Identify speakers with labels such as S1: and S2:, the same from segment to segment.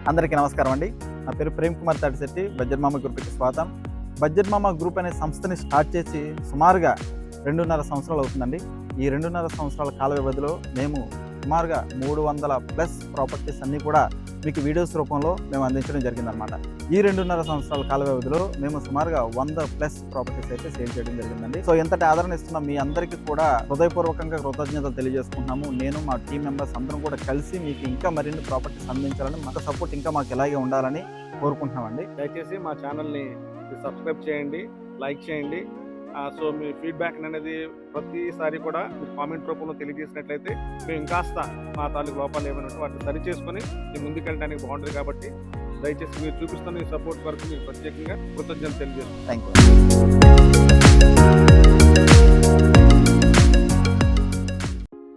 S1: అందరికీ నమస్కారం అండి. నా పేరు ప్రేమ్ కుమార్ తాటిశెట్టి. బడ్జెట్ మామ గ్రూప్కి స్వాగతం. బడ్జెట్ మామ గ్రూప్ అనే సంస్థని స్టార్ట్ చేసి సుమారుగా 2.5 సంవత్సరాలు అవుతుందండి. ఈ 2.5 సంవత్సరాల కాల వ్యవధిలో మేము సుమారుగా 300+ ప్రాపర్టీస్ అన్నీ కూడా మీకు వీడియోస్ రూపంలో మేము అందించడం జరిగిందనమాట. ఈ 2.5 సంవత్సరాల కాల వ్యవధిలో మేము సుమారుగా 100+ ప్రాపర్టీస్ అయితే సేల్ చేయడం జరిగిందండి. సో ఎంతటి ఆదరణ ఇస్తున్న మీ అందరికీ కూడా హృదయపూర్వకంగా కృతజ్ఞతలు తెలియజేసుకుంటున్నాము. నేను మా టీం మెంబర్స్ అందరం కూడా కలిసి మీకు ఇంకా మరిన్ని ప్రాపర్టీస్ అందించాలని, మాకు సపోర్ట్ ఇంకా మాకు ఇలాగే ఉండాలని కోరుకుంటున్నామండి.
S2: దయచేసి మా ఛానల్ని సబ్స్క్రైబ్ చేయండి, లైక్ చేయండి. సో మీ ఫీడ్బ్యాక్ అనేది ప్రతిసారి కూడా మీరు కామెంట్ రూపంలో తెలియజేసినట్లయితే మేము ఇంకాస్త మా తాలూకు లోపాలు ఏమైనా వాటిని సరి చేసుకొని మేము ముందుకెళ్ళడానికి బాగుంటుంది. కాబట్టి దయచేసి మీరు చూపిస్తున్న ఈ సపోర్ట్ వరకు మీకు ప్రత్యేకంగా కృతజ్ఞతలు తెలియజేస్తున్నాం.
S1: Thank you.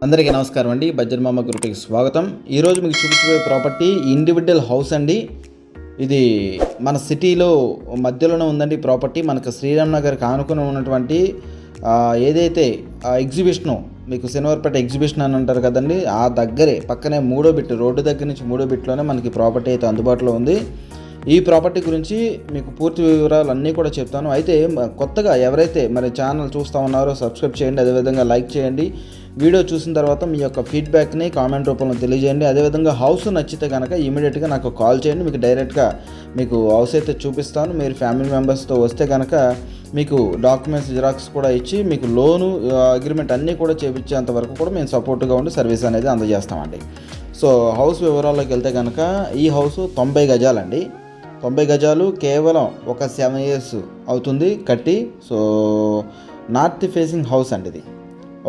S3: అందరికీ నమస్కారం అండి. బడ్జెట్ మామ గ్రూప్కి స్వాగతం. ఈరోజు మీకు చూపించబోయే ప్రాపర్టీ ఇండివిడ్యువల్ హౌస్ అండి. ఇది మన సిటీలో మధ్యలోనే ఉందండి. ప్రాపర్టీ మనకు శ్రీరామ్ నగర్కి ఆనుకుని ఉన్నటువంటి ఏదైతే ఎగ్జిబిషను, మీకు శనివారపేట ఎగ్జిబిషన్ అని అంటారు కదండి, ఆ దగ్గరే పక్కనే 3వ బిట్, రోడ్డు దగ్గర నుంచి 3వ బిట్లోనే మనకి ప్రాపర్టీ అయితే అందుబాటులో ఉంది. ఈ ప్రాపర్టీ గురించి మీకు పూర్తి వివరాలు అన్నీ కూడా చెప్తాను. అయితే కొత్తగా ఎవరైతే మరి ఛానల్ చూస్తూ ఉన్నారో సబ్స్క్రైబ్ చేయండి, అదేవిధంగా లైక్ చేయండి. వీడియో చూసిన తర్వాత మీ యొక్క ఫీడ్బ్యాక్ని కామెంట్ రూపంలో తెలియజేయండి. అదేవిధంగా హౌస్ నచ్చితే కనుక ఇమీడియట్గా నాకు కాల్ చేయండి. మీకు డైరెక్ట్గా మీకు హౌస్ అయితే చూపిస్తాను. మీరు ఫ్యామిలీ మెంబర్స్తో వస్తే కనుక మీకు డాక్యుమెంట్స్ జిరాక్స్ కూడా ఇచ్చి మీకు లోను అగ్రిమెంట్ అన్నీ కూడా చేయించేంత వరకు కూడా మేము సపోర్ట్గా ఉండి సర్వీస్ అనేది అందజేస్తామండి. సో హౌస్ వివరాల్లోకి వెళ్తే కనుక ఈ హౌస్ 90 గజాలండి. 90 గజాలు, కేవలం ఒక 7 years అవుతుంది కట్టి. సో నార్త్ ఫేసింగ్ హౌస్ అండి ఇది.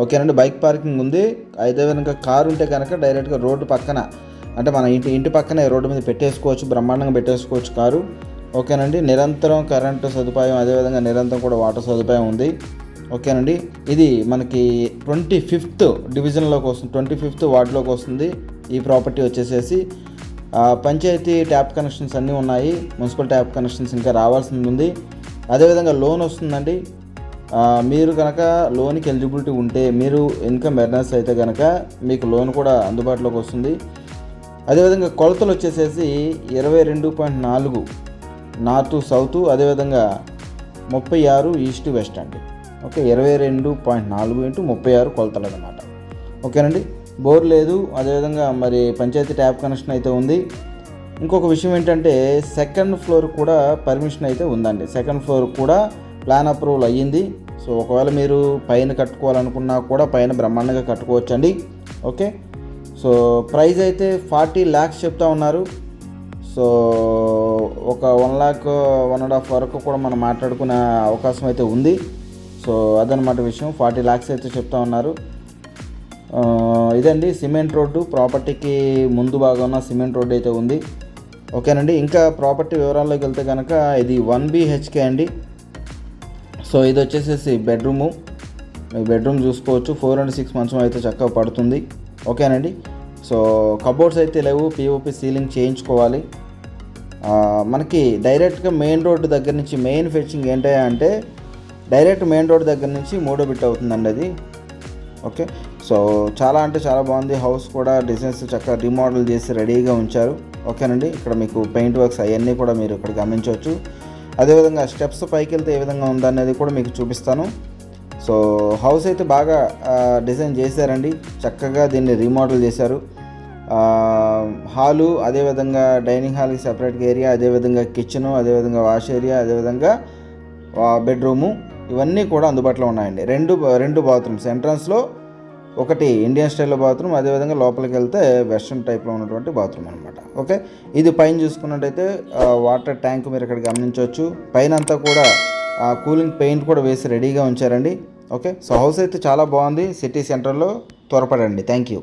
S3: ఓకేనండి. బైక్ పార్కింగ్ ఉంది. అయితే కనుక కారు ఉంటే కనుక డైరెక్ట్గా రోడ్డు పక్కన, అంటే మన ఇంటి పక్కనే రోడ్డు మీద పెట్టేసుకోవచ్చు, బ్రహ్మాండంగా పెట్టేసుకోవచ్చు కారు. ఓకేనండి. నిరంతరం కరెంటు సదుపాయం, అదేవిధంగా నిరంతరం కూడా వాటర్ సదుపాయం ఉంది. ఓకేనండి. ఇది మనకి 25th డివిజన్లోకి వస్తుంది, 25th వార్డులోకి వస్తుంది. ఈ ప్రాపర్టీ వచ్చేసేసి పంచాయతీ ట్యాప్ కనెక్షన్స్ అన్నీ ఉన్నాయి. మున్సిపల్ ట్యాప్ కనెక్షన్స్ ఇంకా రావాల్సింది ఉంది. అదేవిధంగా లోన్ వస్తుందండి. మీరు కనుక లోన్కి ఎలిజిబిలిటీ ఉంటే, మీరు ఇన్కమ్ ఎర్నర్స్ అయితే కనుక మీకు లోన్ కూడా అందుబాటులోకి వస్తుంది. అదేవిధంగా కొలతలు వచ్చేసేసి 22.4 నార్త్ సౌత్, అదేవిధంగా 36 ఈస్ట్ వెస్ట్ అండి. ఓకే, 22.4 × 36 కొలతలు అన్నమాట. ఓకేనండి. బోర్ లేదు. అదేవిధంగా మరి పంచాయతీ ట్యాప్ కనెక్షన్ అయితే ఉంది. ఇంకొక విషయం ఏంటంటే సెకండ్ ఫ్లోర్ కూడా పర్మిషన్ అయితే ఉందండి. సెకండ్ ఫ్లోర్ కూడా ప్లాన్ అప్రూవల్ అయ్యింది. సో ఒకవేళ మీరు పైన కట్టుకోవాలనుకున్నా కూడా పైన బ్రహ్మాండంగా కట్టుకోవచ్చండి. ఓకే. సో ప్రైస్ అయితే 40 lakhs చెప్తా ఉన్నారు. సో ఒక 1 lakh 1.5 వరకు కూడా మనం మాట్లాడుకునే అవకాశం అయితే ఉంది. సో అదనమాట విషయం. 40 lakhs అయితే చెప్తా ఉన్నారు. ఇదండి సిమెంట్ రోడ్డు. ప్రాపర్టీకి ముందు భాగంలో సిమెంట్ రోడ్డు అయితే ఉంది. ఓకేనండి. ఇంకా ప్రాపర్టీ వివరాల్లోకి వెళ్తే కనుక ఇది 1 BHK అండి. సో ఇది వచ్చేసేసి బెడ్రూము. బెడ్రూమ్ చూసుకోవచ్చు. 4 and 6 మంచం అయితే చక్కగా పడుతుంది. ఓకేనండి. సో కబోర్డ్స్ అయితే లేవు. POP సీలింగ్ చేయించుకోవాలి. మనకి డైరెక్ట్గా మెయిన్ రోడ్డు దగ్గర నుంచి మెయిన్ ఫెచ్చింగ్ ఏంటంటే డైరెక్ట్ మెయిన్ రోడ్డు దగ్గర నుంచి 3వ బిట్ అవుతుందండి అది. ఓకే. సో చాలా అంటే చాలా బాగుంది. హౌస్ కూడా డిజైన్స్ చక్కగా రీమోడల్ చేసి రెడీగా ఉంచారు. ఓకేనండి. ఇక్కడ మీకు పెయింట్ వర్క్స్ అవన్నీ కూడా మీరు ఇక్కడ గమనించవచ్చు. అదేవిధంగా స్టెప్స్ పైకి వెళ్తే ఏ విధంగా ఉందనేది కూడా మీకు చూపిస్తాను. సో హౌస్ అయితే బాగా డిజైన్ చేశారండి. చక్కగా దీన్ని రీమోడల్ చేశారు. హాలు, అదేవిధంగా డైనింగ్ హాల్కి సెపరేట్గా ఏరియా, అదేవిధంగా కిచెను, అదేవిధంగా వాష్ ఏరియా, అదేవిధంగా బెడ్రూము, ఇవన్నీ కూడా అందుబాటులో ఉన్నాయండి. రెండు బాత్రూమ్స్. ఎంట్రన్స్లో ఒకటి ఇండియన్ స్టైల్లో బాత్రూమ్, అదేవిధంగా లోపలికి వెళ్తే వెస్ట్రన్ టైప్లో ఉన్నటువంటి బాత్రూమ్ అనమాట. ఓకే. ఇది పైన చూసుకున్నట్టయితే వాటర్ ట్యాంక్ మీరు ఇక్కడ గమనించవచ్చు. పైన అంతా కూడా కూలింగ్ పెయింట్ కూడా వేసి రెడీగా ఉంచారండి. ఓకే. సో హౌస్ అయితే చాలా బాగుంది. సిటీ సెంటర్లో త్వరపడండి. Thank you.